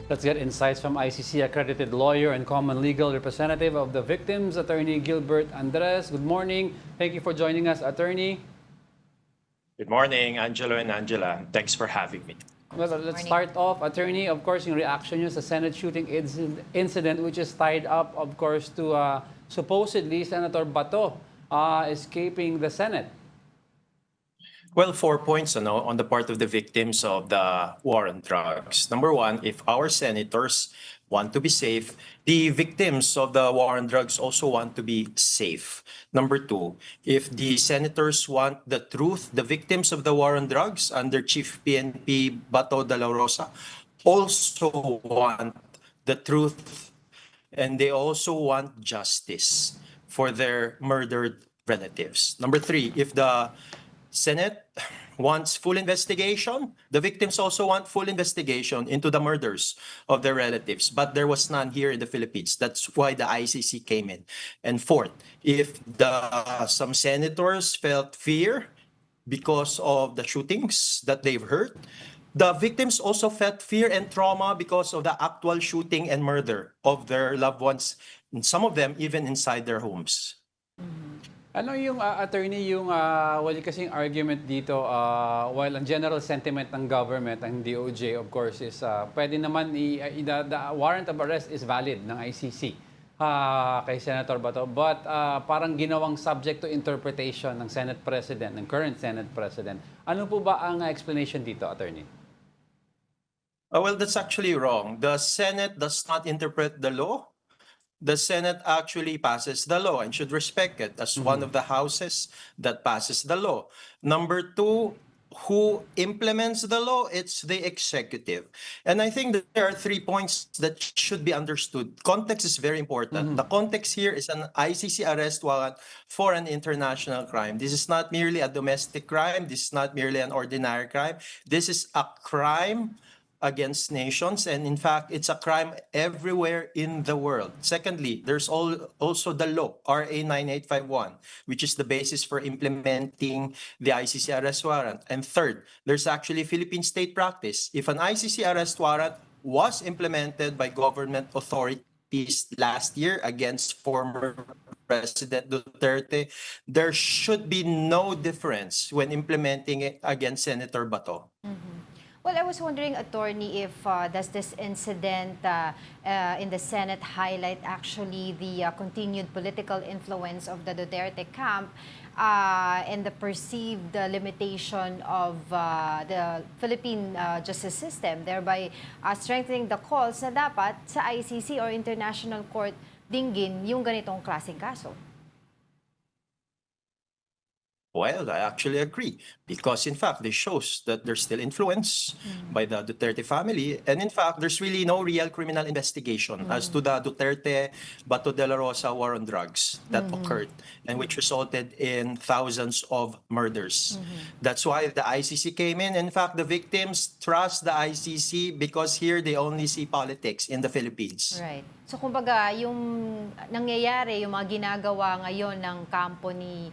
Let's get insights from ICC accredited lawyer and common legal representative of the victims, Attorney Gilbert Andres. Good morning. Thank you for joining us, Attorney. Good morning, Angelo and Angela. Thanks for having me. Well, let's start off, Attorney. Of course, yung reaction nyo sa Senate shooting incident, which is tied up, of course, to supposedly Senator Bato escaping the Senate. Well, 4 points on the part of the victims of the war on drugs. Number one, if our senators want to be safe, the victims of the war on drugs also want to be safe. Number two, if the senators want the truth, the victims of the war on drugs under Chief PNP Bato de la Rosa also want the truth, and they also want justice for their murdered relatives. Number three, if the Senate wants full investigation, the victims also want full investigation into the murders of their relatives, but there was none here in the Philippines. That's why the ICC came in. And fourth, if some senators felt fear because of the shootings that they've heard, the victims also felt fear and trauma because of the actual shooting and murder of their loved ones, and some of them even inside their homes. Ano yung attorney yung kasing argument dito while ang general sentiment ng government, ang DOJ of course is pwede naman the warrant of arrest is valid ng ICC kay Senator Bato, but parang ginawang subject to interpretation ng Senate President, ng current Senate President. Ano po ba ang explanation dito, attorney? Well, that's actually wrong. The Senate does not interpret the law. The Senate actually passes the law and should respect it as one of the houses that passes the law. Number two, who implements the law? It's the executive. And I think that there are 3 points that should be understood. Context is very important. The context here is an ICC arrest warrant for an international crime. This is not merely a domestic crime. This is not merely an ordinary crime. This is a crime against nations, and in fact, it's a crime everywhere in the world. Secondly, there's also the law, RA 9851, which is the basis for implementing the ICC arrest warrant. And third, there's actually Philippine state practice. If an ICC arrest warrant was implemented by government authorities last year against former President Duterte, there should be no difference when implementing it against Senator Bato. Well, I was wondering, Attorney, if does this incident in the Senate highlight actually the continued political influence of the Duterte camp and the perceived limitation of the Philippine justice system, thereby strengthening the calls na dapat sa ICC or International Court dinggin yung ganitong klaseng kaso? Well, I actually agree, because in fact, this shows that there's still influence by the Duterte family. And in fact, there's really no real criminal investigation as to the Duterte Bato de la Rosa war on drugs that occurred and which resulted in thousands of murders. That's why the ICC came in. In fact, the victims trust the ICC because here they only see politics in the Philippines. Right. So kumbaga, yung nangyayari, yung mga ginagawa ngayon ng kampo ni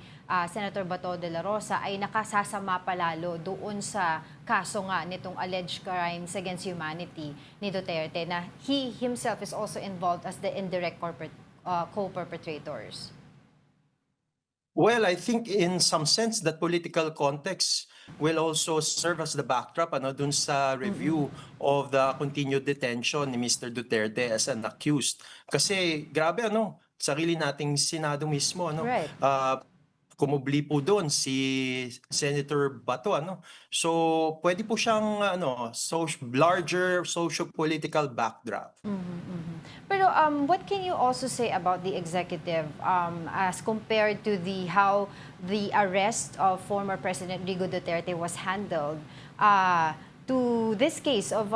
Senator Bato de la Rosa ay nakasasama palalo doon sa kaso nga nitong alleged crimes against humanity ni Duterte na he himself is also involved as the indirect co-perpetrators. Well, I think in some sense that political context will also serve as the backdrop dun sa review of the continued detention ni Mr. Duterte as an accused. Kasi grabe sarili nating Senado mismo Right. Kumubli po doon si Senator Bato So pwede po siyang larger socio-political backdrop. Pero what can you also say about the executive as compared to how the arrest of former President Rodrigo Duterte was handled to this case of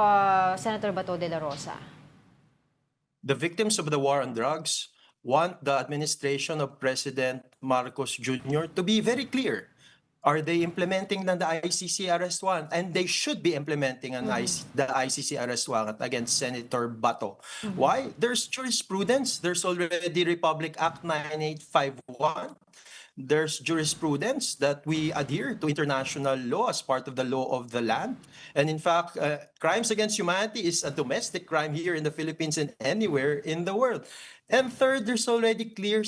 Senator Bato de la Rosa? The victims of the war on drugs want the administration of President Marcos Jr. to be very clear. Are they implementing the ICC arrest warrant? And they should be implementing the ICC arrest warrant against Senator Bato. Why? There's jurisprudence. There's already Republic Act 9851 there's jurisprudence that we adhere to international law as part of the law of the land. And in fact, crimes against humanity is a domestic crime here in the Philippines and anywhere in the world. And third, there's already clear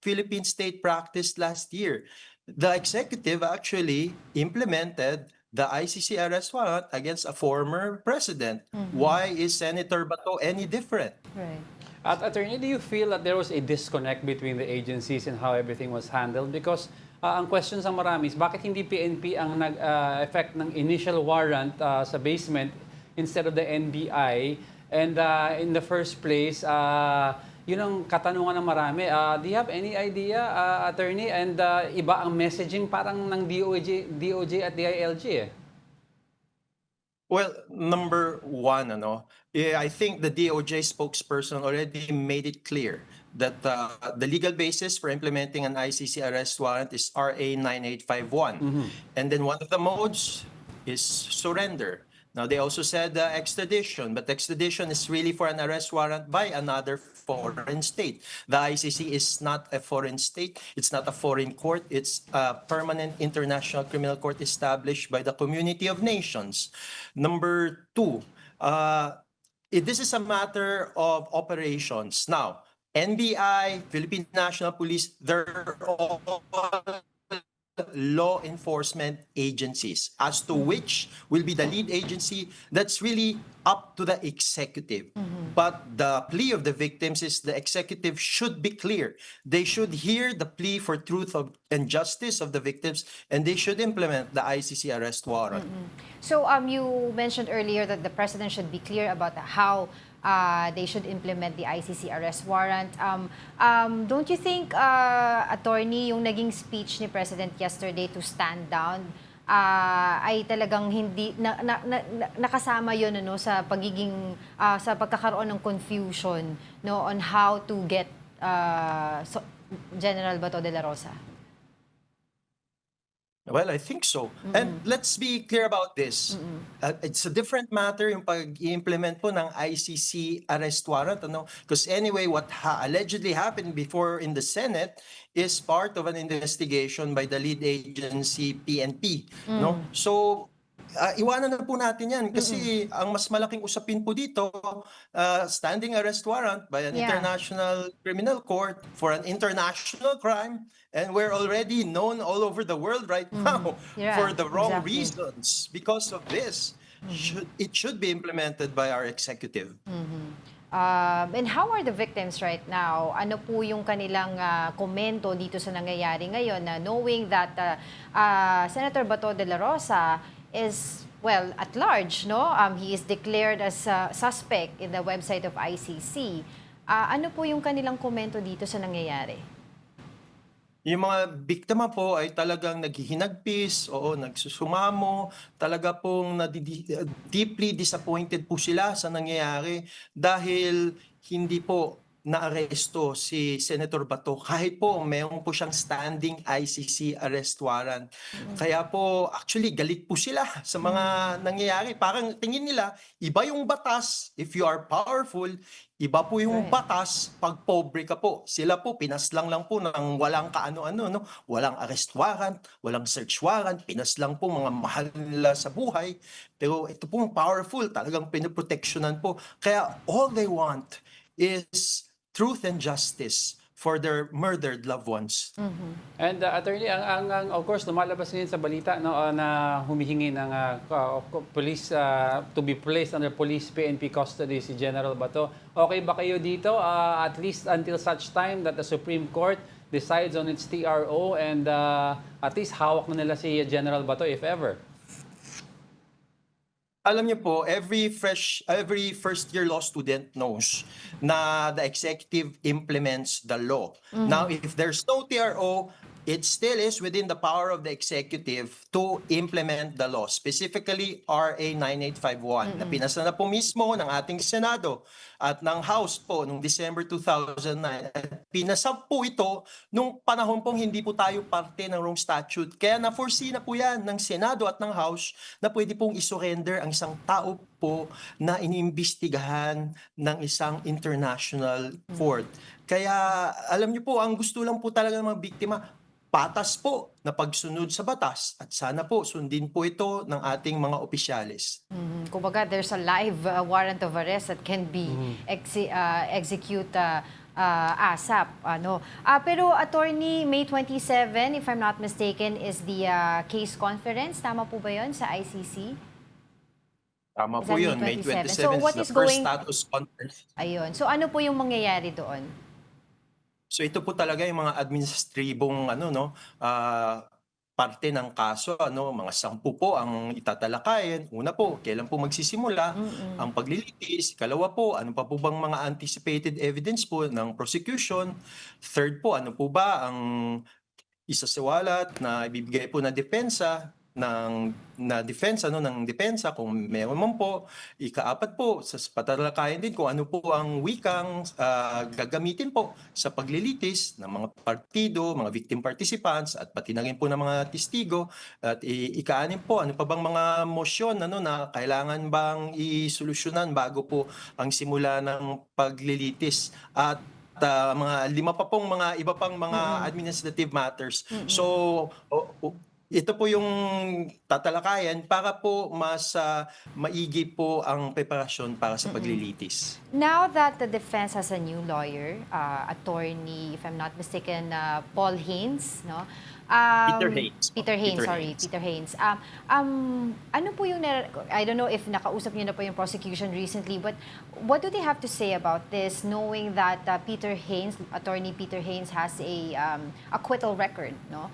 Philippine state practice last year. The executive actually implemented the ICC arrest warrant against a former president. Why is Senator Bato any different? Right. At Attorney, do you feel that there was a disconnect between the agencies and how everything was handled? Because ang question sa marami is bakit hindi PNP ang nag-effect ng initial warrant sa basement instead of the NBI? And in the first place, yun ang katanungan ng marami. Do you have any idea, Attorney? And iba ang messaging parang ng DOJ at DILG eh. Well, number one, I think the DOJ spokesperson already made it clear that the legal basis for implementing an ICC arrest warrant is RA 9851. And then one of the modes is surrender. Now, they also said extradition, but extradition is really for an arrest warrant by another foreign state. The ICC is not a foreign state. It's not a foreign court. It's a permanent international criminal court established by the community of nations. Number two, this is a matter of operations. Now, NBI, Philippine National Police, they're all law enforcement agencies. As to which will be the lead agency, that's really up to the executive. But the plea of the victims is the executive should be clear. They should hear the plea for truth and justice of the victims, and they should implement the ICC arrest warrant. So you mentioned earlier that the president should be clear about how they should implement the ICC arrest warrant. Don't you think, Attorney, yung naging speech ni President yesterday to stand down, ay talagang hindi nakasama yun sa pagiging sa pagkakaroon ng confusion on how to get General Bato de la Rosa? Well, I think so. And let's be clear about this. It's a different matter yung pag-i-implement po ng ICC arrest warrant. Because anyway, what allegedly happened before in the Senate is part of an investigation by the lead agency, PNP. No? So, iwanan na po natin yan kasi ang mas malaking usapin po dito, standing arrest warrant by an international criminal court for an international crime, and we're already known all over the world right now for the wrong reasons. Because of this, it should be implemented by our executive. And how are the victims right now? Ano po yung kanilang komento dito sa nangyayari ngayon na knowing that Senator Bato de la Rosa is, well, at large, no? He is declared as a suspect in the website of ICC. Ano po yung kanilang komento dito sa nangyayari? Yung mga biktima po ay talagang naghihinagpis, nagsusumamo, talaga pong deeply disappointed po sila sa nangyayari dahil hindi po naaresto si Senator Bato kahit po mayroon po siyang standing ICC arrest warrant. Kaya po actually galit po sila sa mga nangyayari. Parang tingin nila iba yung batas if you are powerful, iba po yung batas pag pobre ka po. Sila po pinaslang lang po ng walang kaano-ano, no? Walang arrest warrant, walang search warrant, pinaslang po mga mahal nila sa buhay. Pero ito pong powerful, talagang pinoproteksyonan po. Kaya all they want is truth and justice for their murdered loved ones. And Attorney, of course, lumalabas ngayon sa balita na humihingi ng police to be placed under police PNP custody si General Bato. Okay ba kayo dito at least until such time that the Supreme Court decides on its TRO and at least hawak na nila si General Bato if ever? Alam niyo po, every first year law student knows na the executive implements the law. Now, if there's no TRO, it still is within the power of the executive to implement the law, specifically RA 9851 na pinasa na po mismo ng ating Senado at ng House po noong December 2009. At pinasa po ito nung panahon pong hindi po tayo parte ng Rome Statute. Kaya na-foresee na po yan ng Senado at ng House na pwede pong isurrender ang isang tao po na iniimbestigahan ng isang international court. Kaya alam niyo po, ang gusto lang po talaga ng mga biktima, patas po na pagsunod sa batas at sana po sundin po ito ng ating mga opisyalis. Kumbaga, there's a live warrant of arrest that can be execute ASAP. Pero Attorney, May 27, if I'm not mistaken, is the case conference. Tama po ba yun sa ICC? Tama Is po that yun, May May 27? 27 So what is is the first going- status conference. Ayun. So ano po yung mangyayari doon? So ito po talaga yung mga administratibong parte ng kaso, mga 10 po ang itatalakayin. Una po, kailan po magsisimula ang paglilitis. Ikalawa po, ano pa po bang mga anticipated evidence po ng prosecution. Third po, ano po ba ang isasiwalat na ibibigay po na depensa ng depensa kung meron man po. Ikaapat po, sa patalakayin din kung ano po ang wikang gagamitin po sa paglilitis ng mga partido, mga victim participants at pati na rin po ng mga testigo. At ikaanim po, ano pa bang mga motion na kailangan bang isolusyonan bago po ang simula ng paglilitis. At mga 5 pa pong mga iba pang mga administrative matters. So ito po yung tatalakayan para po mas maigi po ang preparasyon para sa paglilitis. Now that the defense has a new lawyer, attorney, if I'm not mistaken, Paul Haynes, no? Peter Haynes. Peter Haynes. Ano po yung, I don't know if nakausap niyo na po yung prosecution recently, but what do they have to say about this, knowing that Attorney Peter Haynes has a acquittal record, no?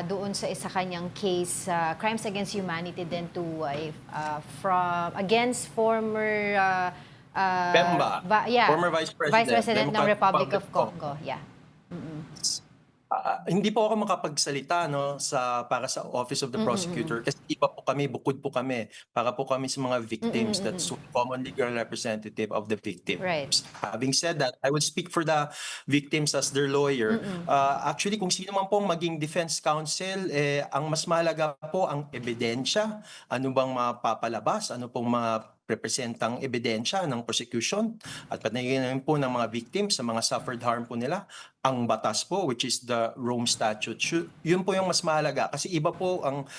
Doon sa isa kanyang case, crimes against humanity din to against former Bemba, former Vice President, ng Republic of Congo. Yeah. Hindi po ako makapagsalita para sa Office of the Prosecutor kasi iba po kami, bukod po kami para po kami sa mga victims. That's common legal representative of the victims. Right. Having said that, I will speak for the victims as their lawyer. Actually, kung sino man pong maging defense counsel, ang mas mahalaga po ang ebidensya. Ano bang mapapalabas? Ano pong representang ebidensya ng prosecution at panayinin po ng mga victims sa mga suffered harm po nila. Ang batas po, which is the Rome Statute, yun po yung mas mahalaga kasi iba po ang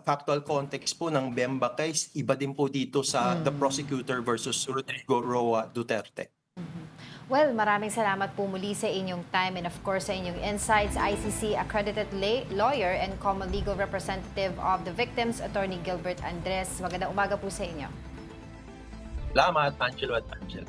factual context po ng Bemba case, iba din po dito sa the prosecutor versus Rodrigo Roa Duterte. Well, maraming salamat po muli sa inyong time and of course sa inyong insights. ICC accredited lawyer and common legal representative of the victims, Attorney Gilbert Andres. Magandang umaga po sa inyo. Salamat, Angelo at Angel.